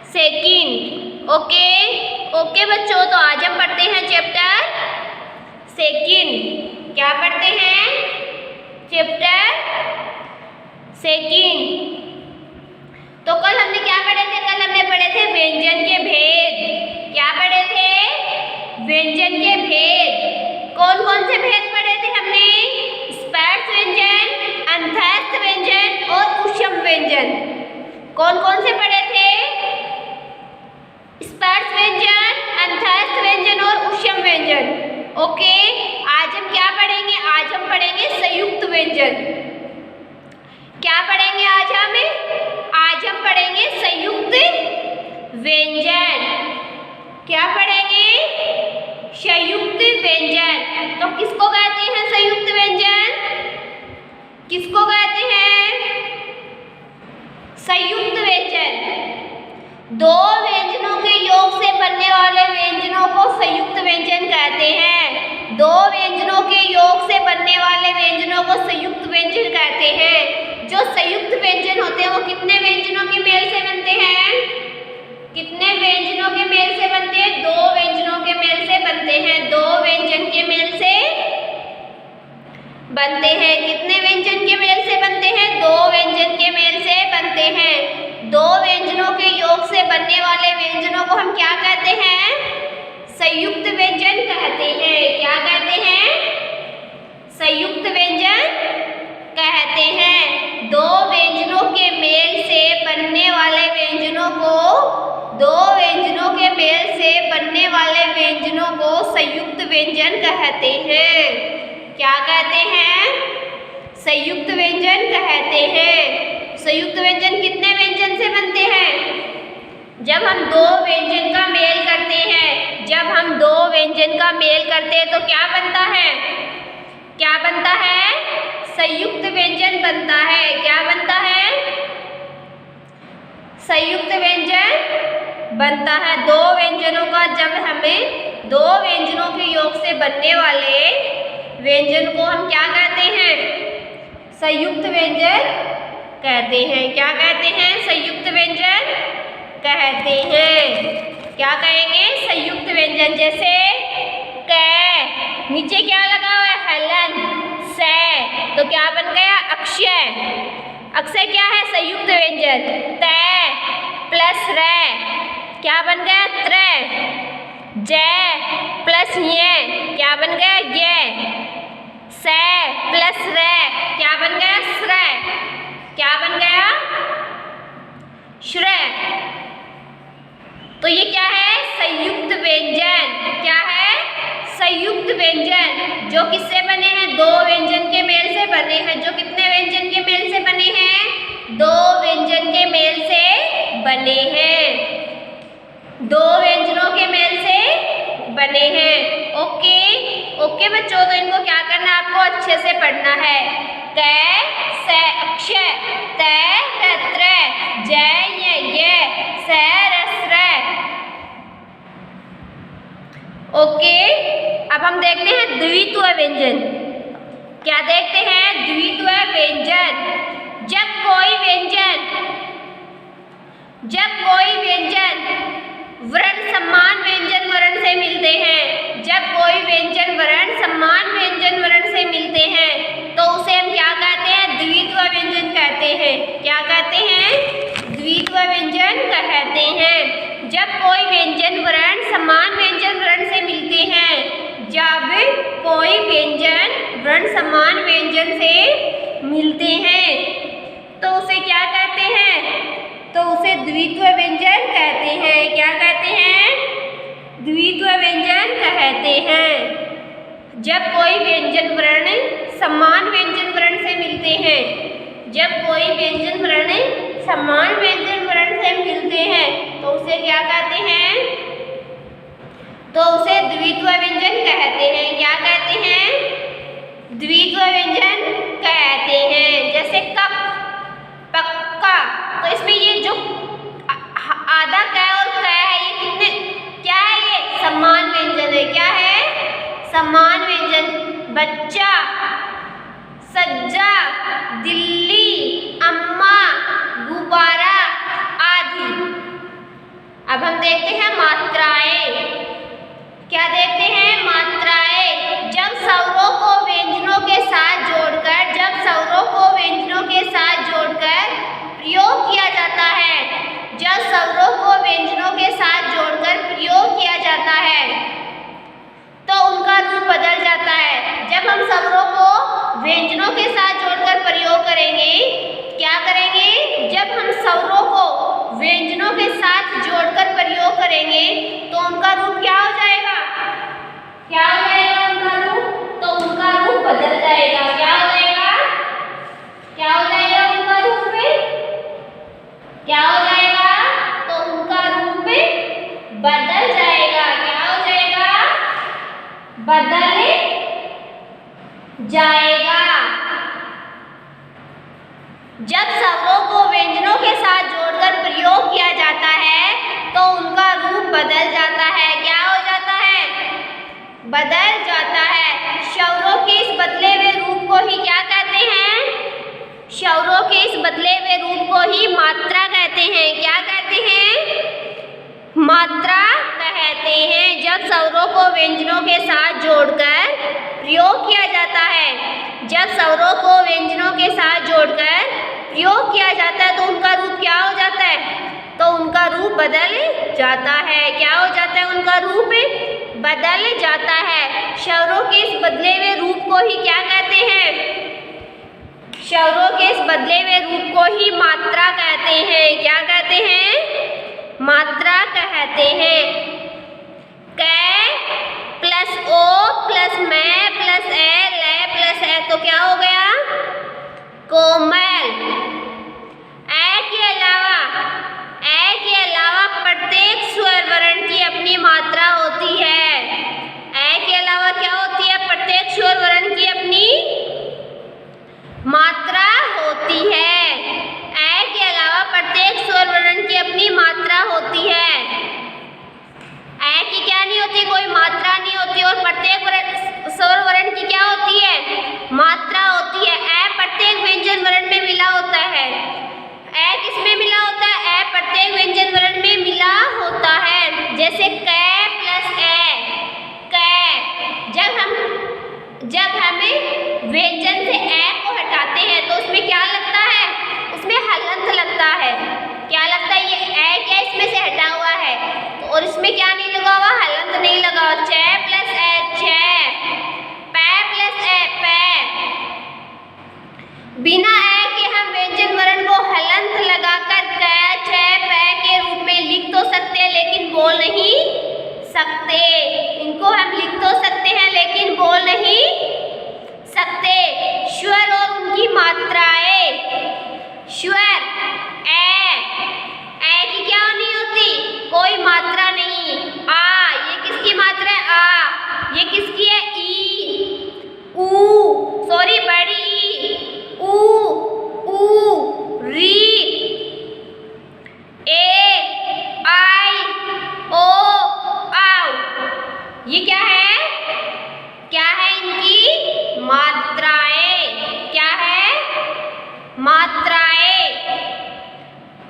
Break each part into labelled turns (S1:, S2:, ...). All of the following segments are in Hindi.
S1: सेकंड। ओके बच्चों, तो आज हम पढ़ते हैं चैप्टर सेकंड। क्या पढ़ते हैं? Chapter second. तो कल हमने क्या पढ़े थे? कल हमने पढ़े थे व्यंजन के भेद। क्या पढ़े थे? व्यंजन के भेद। कौन कौन से भेद पढ़े थे हमने? स्पर्श व्यंजन, अंतस्थ व्यंजन और ऊष्म व्यंजन। कौन कौन से पढ़े थे? स्पर्श व्यंजन, अंतस्थ व्यंजन और ऊष्म व्यंजन। ओके, आज हम क्या पढ़ेंगे? आज हम पढ़ेंगे संयुक्त व्यंजन। क्या पढ़ेंगे आज हम? आज हम पढ़ेंगे संयुक्त व्यंजन। क्या पढ़ेंगे? संयुक्त व्यंजन। तो किसको कहते हैं संयुक्त व्यंजन? किसको कहते हैं संयुक्त व्यंजन? दो व्यंजनों के योग से बनने वाले व्यंजनों को संयुक्त व्यंजन कहते हैं। दो व्यंजनों के योग से बनने वाले व्यंजनों को संयुक्त व्यंजन कहते हैं। जो संयुक्त व्यंजन होते हैं वो कितने व्यंजनों के मेल से बनते हैं? कितने व्यंजनों के मेल से बनते हैं? दो व्यंजनों के मेल से बनते हैं। दो व्यंजन के मेल से बनते हैं। कितने व्यंजन के मेल से बनते हैं? दो व्यंजन के मेल से बनते हैं। दो व्यंजनों के योग से बनने वाले व्यंजनों को हम क्या कहते हैं? संयुक्त व्यंजन कहते हैं। क्या कहते हैं? संयुक्त व्यंजन कहते हैं। दो व्यंजनों के मेल से बनने वाले व्यंजनों को, दो व्यंजनों के मेल से बनने वाले व्यंजनों को संयुक्त व्यंजन कहते हैं। क्या कहते हैं? संयुक्त व्यंजन कहते हैं। संयुक्त व्यंजन कितने व्यंजन से बनते हैं? जब हम दो व्यंजन का मेल करते हैं, जब हम दो व्यंजन का मेल करते हैं तो क्या बनता है? क्या बनता है? संयुक्त व्यंजन बनता है। क्या बनता है? संयुक्त व्यंजन बनता है। दो व्यंजनों का, जब हमें दो व्यंजनों के योग से बनने वाले व्यंजन को हम क्या कहते हैं? संयुक्त व्यंजन कहते हैं। क्या कहते हैं? संयुक्त व्यंजन कहते हैं। क्या कहेंगे? संयुक्त व्यंजन। जैसे क, नीचे क्या लगा हुआ है? हलन। से, तो क्या बन गया? अक्षय। अक्षय क्या है? संयुक्त व्यंजन। तय प्लस रे, क्या बन गया? त्रय। जय प्लस ये, क्या बन गया? ये। से प्लस रे, क्या बन गया? श्रय। क्या बन गया? श्रय। तो ये क्या है? संयुक्त व्यंजन। क्या है? संयुक्त व्यंजन। जो किससे बने हैं? दो व्यंजन के मेल से बने हैं। जो कितने व्यंजन के मेल से बने हैं? दो व्यंजन के मेल से बने हैं। दो व्यंजनों के मेल से बने हैं। ओके बच्चों, तो इनको क्या करना है? आपको अच्छे से पढ़ना है। क, से अक्षय, तय त्रय, जय ये, से रस्रय। ओके, अब हम देखते हैं द्वित्व व्यंजन। क्या देखते हैं? द्वित्व व्यंजन। जब कोई व्यंजन वर्ण समान व्यंजन वर्ण से मिलते हैं, जब कोई व्यंजन वर्ण समान व्यंजन वर्ण से मिलते हैं तो उसे हम क्या कहते हैं? द्वित्व व्यंजन कहते हैं। क्या कहते हैं? द्वित्व व्यंजन कहते हैं। जब कोई व्यंजन वर्ण समान व्यंजन वर्ण से मिलते हैं, जब कोई व्यंजन वर्ण समान व्यंजन से मिलते हैं तो उसे क्या कहते हैं? तो उसे द्वित्व व्यंजन कहते हैं। क्या कहते हैं? द्वित्व व्यंजन कहते हैं। जब कोई व्यंजन वर्ण समान व्यंजन वर्ण से मिलते हैं, जब कोई व्यंजन वर्ण समान व्यंजन वर्ण से मिलते हैं तो उसे क्या कहते हैं? तो उसे द्वित्व व्यंजन कहते हैं। क्या कहते हैं? द्वित्व व्यंजन कहते हैं। जैसे कप, पक्का, तो इसमें ये जो आधा क और क है, ये कितने, क्या है? ये समान व्यंजन है। क्या है? समान व्यंजन। बच्चा, सज्जा, दिल्ली, अम्मा, गुब्बारा आदि। अब हम देखते हैं मात्राएं। क्या देखते हैं? मात्राएं। जब स्वरों को व्यंजनों के साथ जोड़कर प्रयोग किया जाता है, जब स्वरों को व्यंजनों के साथ जोड़कर प्रयोग किया जाता है तो उनका रूप बदल जाता है। जब हम स्वरों को व्यंजनों के साथ जोड़कर प्रयोग करेंगे, क्या करेंगे? जब हम स्वरों को व्यंजनों के साथ जोड़कर प्रयोग करेंगे तो उनका रूप क्या हो जाएगा? क्या हो जाएगा उनका रूप? तो उनका रूप बदल जाएगा। क्या हो जाएगा? क्या हो जाएगा उनका रूप में? क्या हो जाएगा? तो उनका रूप में बदल जाएगा। क्या हो जाएगा? बदल जाएगा। जब स्वरों को व्यंजनों के साथ जोड़कर प्रयोग किया जाता है तो उनका रूप बदल जाता है। क्या हो जाता है? बदल जाता है। स्वरों के इस बदले हुए रूप को ही क्या कहते हैं? स्वरों के इस बदले हुए रूप को ही मात्रा कहते हैं। क्या कहते हैं? मात्रा कहते हैं। जब स्वरों को व्यंजनों के साथ जोड़कर प्रयोग किया जाता है, जब स्वरों को व्यंजनों के साथ जोड़कर प्रयोग किया जाता है तो उनका रूप क्या हो जाता है? तो उनका रूप बदल जाता है। क्या हो जाता है? उनका रूप बदल जाता है। स्वरों के इस बदले हुए रूप को ही क्या कहते हैं? स्वरों के इस बदले हुए रूप को ही मात्रा कहते हैं। क्या कहते हैं? मात्रा कहते हैं। क प्लस ओ प्लस मैं प्लस ए ले प्लस ए तो क्या हो गया? कोमल। ए के अलावा प्रत्येक स्वर वर्ण की अपनी मात्रा होती है। ए के अलावा क्या होती है? प्रत्येक स्वर वर्ण की अपनी मात्रा होती है। ए के अलावा प्रत्येक स्वर वर्ण की अपनी मात्रा होती है। ए की क्या नहीं होती? कोई मात्रा नहीं होती। और प्रत्येक स्वर वर्ण की क्या होती है? मात्रा होती है। ए प्रत्येक व्यंजन वर्ण में मिला होता है। ए किस में मिला होता है? ए प्रत्येक व्यंजन वर्ण में मिला होता है। जैसे क प्लस ए, क। जब हमें व्यंजन से ए को हटाते हैं तो उसमें क्या लगता है? उसमें हलंत लगता है। क्या लगता है? ये ए क्या इसमें से हटा हुआ है और इसमें क्या नहीं लगा हुआ? हलंत नहीं लगा हुआ। च प्लस ए छ, पै प्लस ए पै। बिना ए के हम व्यंजन वर्ण को हलंत लगाकर क छ पै के रूप में लिख तो सकते हैं लेकिन बोल नहीं सकते। इनको हम लिख तो सकते हैं लेकिन बोल नहीं सकते। स्वर और उनकी मात्राएं। स्वर ए की क्या नहीं होती? कोई मात्रा नहीं। आ, ये किसकी मात्रा है? आ। ये किसकी है? ई। ऊ, सॉरी बड़ी ई। ऊ, री, ए, आई, ओ, आउ। ये क्या है? क्या है? इनकी मात्राएं। क्या है? मात्राएं।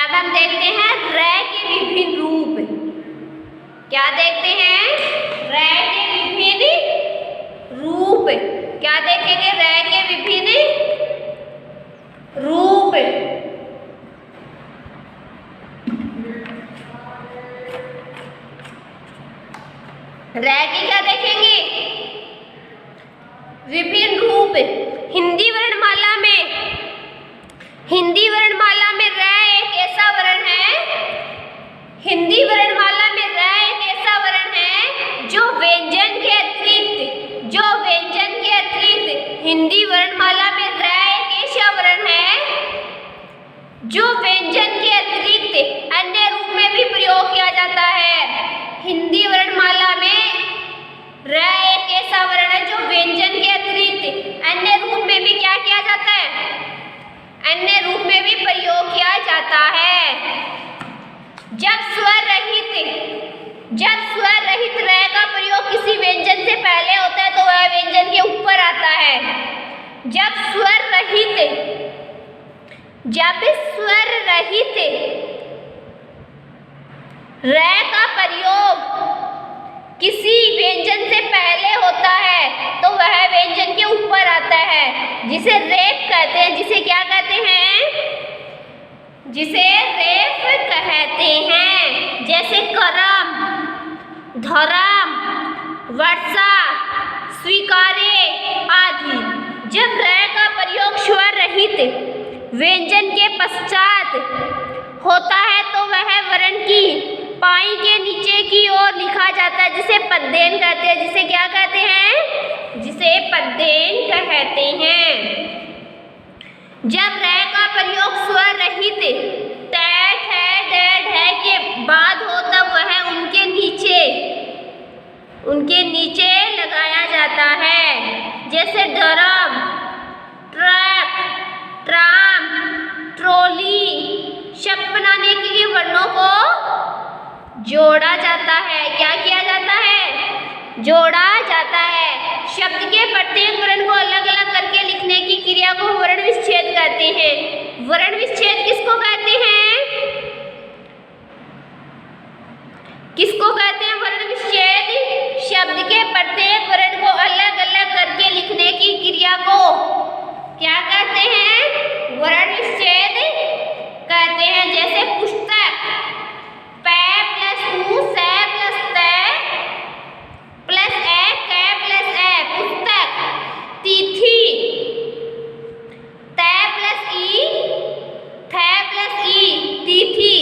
S1: अब हम देखते हैं र के विभिन्न रूप। क्या देखते हैं? र के विभिन्न रूप। क्या देखेंगे? र के विभिन्न रूप। र की क्या देखेंगे? विभिन्न रूप। हिंदी वर्णमाला में र एक ऐसा वर्ण है। हिंदी वर्णमाला में र एक ऐसा वर्ण है जो व्यंजन के अतिरिक्त हिंदी वर्णमाला में र एक ऐसा वर्ण है जो व्यंजन के अतिरिक्त अन्य रूप में भी प्रयोग किया जाता है। हिंदी वर्णमाला में र एक ऐसा वर्ण है जो व्यंजन के अतिरिक्त अन्य रूप में भी क्या किया जाता है? अन्य रूप में भी प्रयोग किया जाता है। जब स्वर रहित र का प्रयोग किसी व्यंजन से पहले होता है तो वह व्यंजन के ऊपर आता है। जब स्वर रहित रै का प्रयोग किसी व्यंजन से पहले होता है तो वह व्यंजन के ऊपर आता है, जिसे रेफ कहते हैं। जिसे क्या कहते हैं? जिसे रेफ कहते हैं। जैसे करम, धर्म, वर्षा, स्वीकार्य आदि। जब रै का प्रयोग स्वर रहित व्यंजन के पश्चात होता है तो वह वर्ण की पाई के नीचे की ओर लिखा जाता है, जिसे पद्देन कहते हैं। जिसे क्या कहते हैं? जिसे पद्देन कहते हैं। जब रै का प्रयोग स्वर रहित टे, ठे, डे, ढे के बाद हो तब वह उनके नीचे लगाया जाता है। जैसे ड्रम, ट्रक, ट्राम, ट्रॉली। शब्द बनाने के लिए वर्णों को जोड़ा जाता है। क्या किया जाता है? जोड़ा जाता है। शब्द के प्रत्येक वर्ण को अलग अलग करके लिखने की क्रिया को वर्ण विच्छेद कहते हैं। वर्ण विच्छेद किसको कहते हैं? किसको कहते हैं वर्ण विच्छेद? शब्द के प्रत्येक वर्ण को अलग अलग करके लिखने की क्रिया को क्या कहते हैं? वर्ण विच्छेद कहते हैं। जैसे पुस्तक, पै प्लस ऊ, से प्लस ते प्लस ए, कै प्लस ए, पुस्तक। तिथि, तै प्लस ई, थे प्लस ई, तिथि।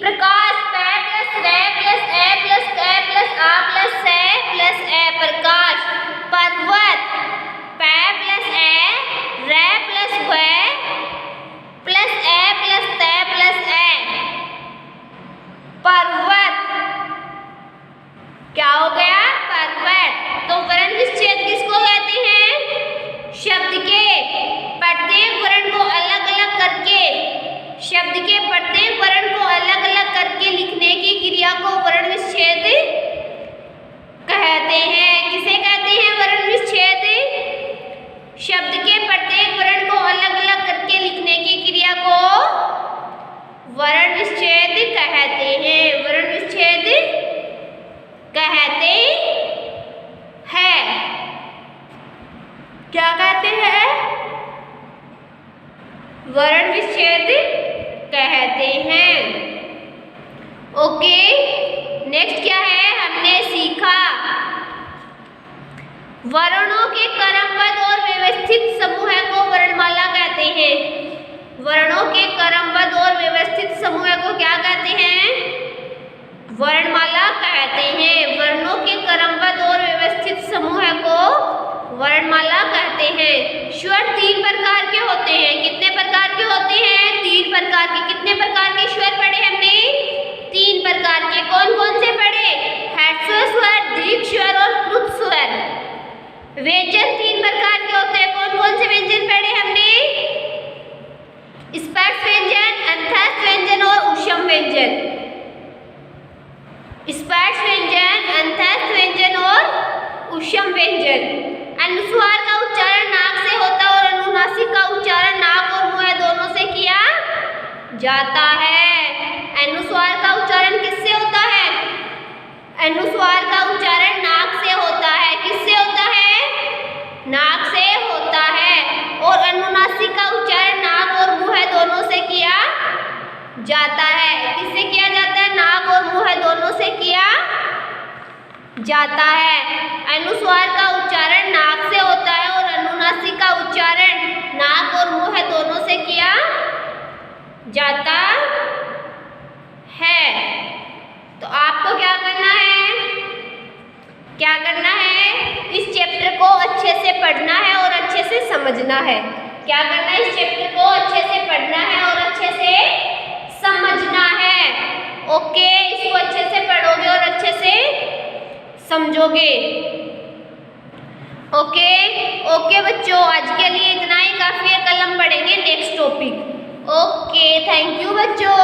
S1: प्रकाश, पै प्लस रे प्लस ए प्लस कै प्लस आ प्लस से प्लस ए, प्रकाश। पर्वत, पै प्लस ए, रे प्लस वे प्लस ए प्लस ते प्लस ए, पर्वत। क्या हो गया? पर्वत। तो वर्ण विच्छेद किसको कहते हैं? शब्द के प्रत्येक वर्ण को अलग अलग करके, शब्द के प्रत्येक वर्ण को अलग अलग करके लिखने की क्रिया को वर्ण विच्छेद कहते हैं। किसे कहते हैं वर्ण विच्छेद? शब्द के प्रत्येक वर्ण को अलग अलग करके लिखने की क्रिया को वर्ण विच्छेद कहते हैं। वर्ण विच्छेद कहते हैं। क्या कहते हैं? वर्ण विच्छेद कहते हैं। ओके, नेक्स्ट क्या है? हमने सीखा वर्णों के क्रमबद्ध और व्यवस्थित समूह को वर्णमाला कहते हैं। वर्णों के क्रमबद्ध और व्यवस्थित समूह को क्या कहते हैं? वर्णमाला कहते हैं। वर्णों के क्रमबद्ध और व्यवस्थित समूह को वर्णमाला कहते हैं। स्वर 3 प्रकार के होते हैं। कितने प्रकार के होते हैं? 3 प्रकार के। कितने प्रकार के स्वर पढ़े हमने? 3 प्रकार के। कौन कौन से पढ़े? ह्रस्व स्वर, दीर्घ स्वर और प्लुत स्वर। व्यंजन 3 प्रकार के होते हैं। कौन कौन से व्यंजन पढ़े हमने? स्पर्श व्यंजन, अंतस्थ व्यंजन और उष्म व्यंजन। स्पर्श व्यंजन, अंतस्थ व्यंजन और उष्म व्यंजन। अनुस्वार का उच्चारण नाक से होता है और अनुनासिक का उच्चारण नाक और मुंह दोनों से किया जाता है। अनुस्वार का उच्चारण किससे होता है? अनुस्वार का उच्चारण नाक से होता है। किससे होता है? नाक से होता है। और अनुनासिक का उच्चारण नाक और मुंह दोनों से किया जाता है। किससे किया जाता है? नाक और मुंह दोनों से किया जाता है। अनुस्वार का उच्चारण नाक से होता है और अनुनासिक का उच्चारण नाक और मुंह दोनों से किया जाता है। तो आपको क्या करना है? क्या करना है? इस चैप्टर को अच्छे से पढ़ना है और अच्छे से समझना है। क्या करना है? इस चैप्टर को अच्छे से पढ़ना है और अच्छे से समझना है। ओके, इसको अच्छे से पढ़ोगे और अच्छे से समझोगे। ओके ओके बच्चों, आज के लिए इतना ही काफी है। कल हम पढ़ेंगे next topic. Okay, thank you बच्चों।